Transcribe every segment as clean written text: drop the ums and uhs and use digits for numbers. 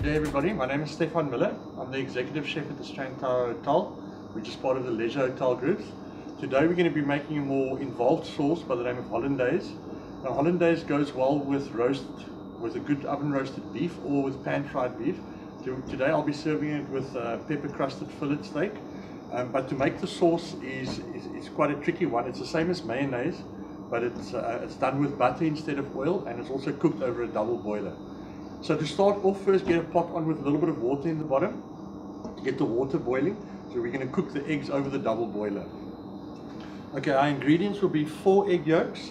Good day everybody, my name is Stefan Miller. I'm the executive chef at the Strand Tower Hotel, which is part of the leisure hotel groups. Today we're going to be making a more involved sauce by the name of Hollandaise. Now Hollandaise goes well with a good oven roasted beef or with pan fried beef. Today I'll be serving it with pepper crusted fillet steak. But to make the sauce is quite a tricky one. It's the same as mayonnaise, but it's done with butter instead of oil, and it's also cooked over a double boiler. So to start off, first get a pot on with a little bit of water in the bottom to get the water boiling. So we're going to cook the eggs over the double boiler. Okay, our ingredients will be 4 egg yolks,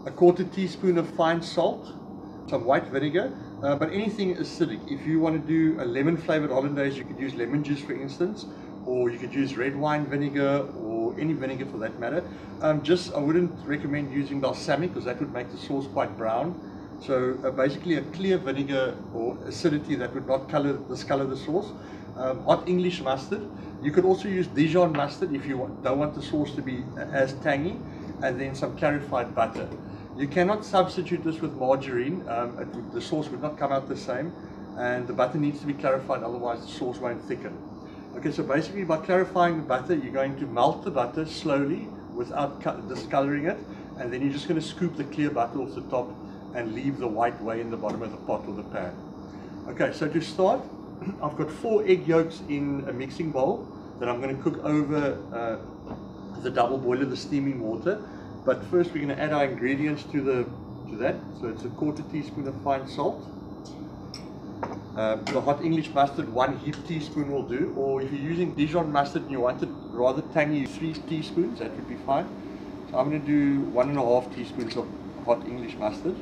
a 1/4 teaspoon of fine salt, some white vinegar, but anything acidic. If you want to do a lemon flavored hollandaise, you could use lemon juice for instance, or you could use red wine vinegar or any vinegar for that matter. I wouldn't recommend using balsamic because that would make the sauce quite brown. So basically a clear vinegar or acidity that would not discolor the sauce. Hot English mustard. You could also use Dijon mustard if you don't want the sauce to be as tangy, and then some clarified butter. You cannot substitute this with margarine. The sauce would not come out the same, and the butter needs to be clarified, otherwise the sauce won't thicken. Okay, so basically by clarifying the butter, you're going to melt the butter slowly without discoloring it, and then you're just going to scoop the clear butter off the top and leave the white way in the bottom of the pot or the pan. Okay, so to start, I've got 4 egg yolks in a mixing bowl that I'm going to cook over the double boiler, the steaming water. But first we're going to add our ingredients to that. So it's a 1/4 teaspoon of fine salt. The hot English mustard, 1 heaped teaspoon will do, or if you're using Dijon mustard and you want it rather tangy, 3 teaspoons, that would be fine. So I'm going to do 1.5 teaspoons of hot English mustard,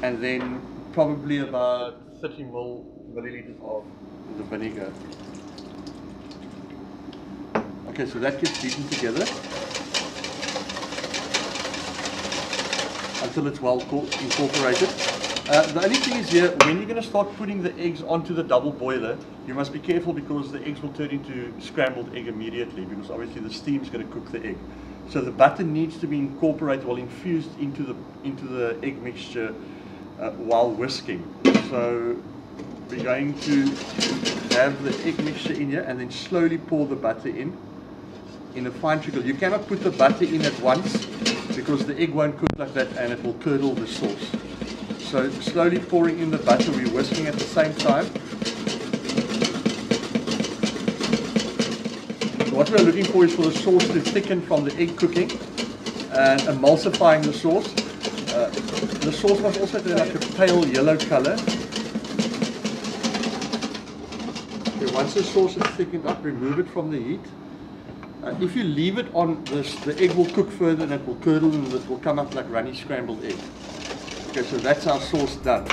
and then probably about 30 milliliters of the vinegar. Okay, so that gets beaten together until it's well incorporated. The only thing is here, when you're going to start putting the eggs onto the double boiler, you must be careful because the eggs will turn into scrambled egg immediately, because obviously the steam is going to cook the egg. So the butter needs to be incorporated, well, infused into the egg mixture while whisking. So we're going to have the egg mixture in here and then slowly pour the butter in a fine trickle. You cannot put the butter in at once because the egg won't cook like that and it will curdle the sauce. So slowly pouring in the butter, we're whisking at the same time. What we're looking for is for the sauce to thicken from the egg cooking and emulsifying the sauce. The sauce must also be like a pale yellow color. Okay, once the sauce is thickened up, remove it from the heat. If you leave it on, the egg will cook further and it will curdle and it will come up like runny scrambled egg. Okay, so that's our sauce done.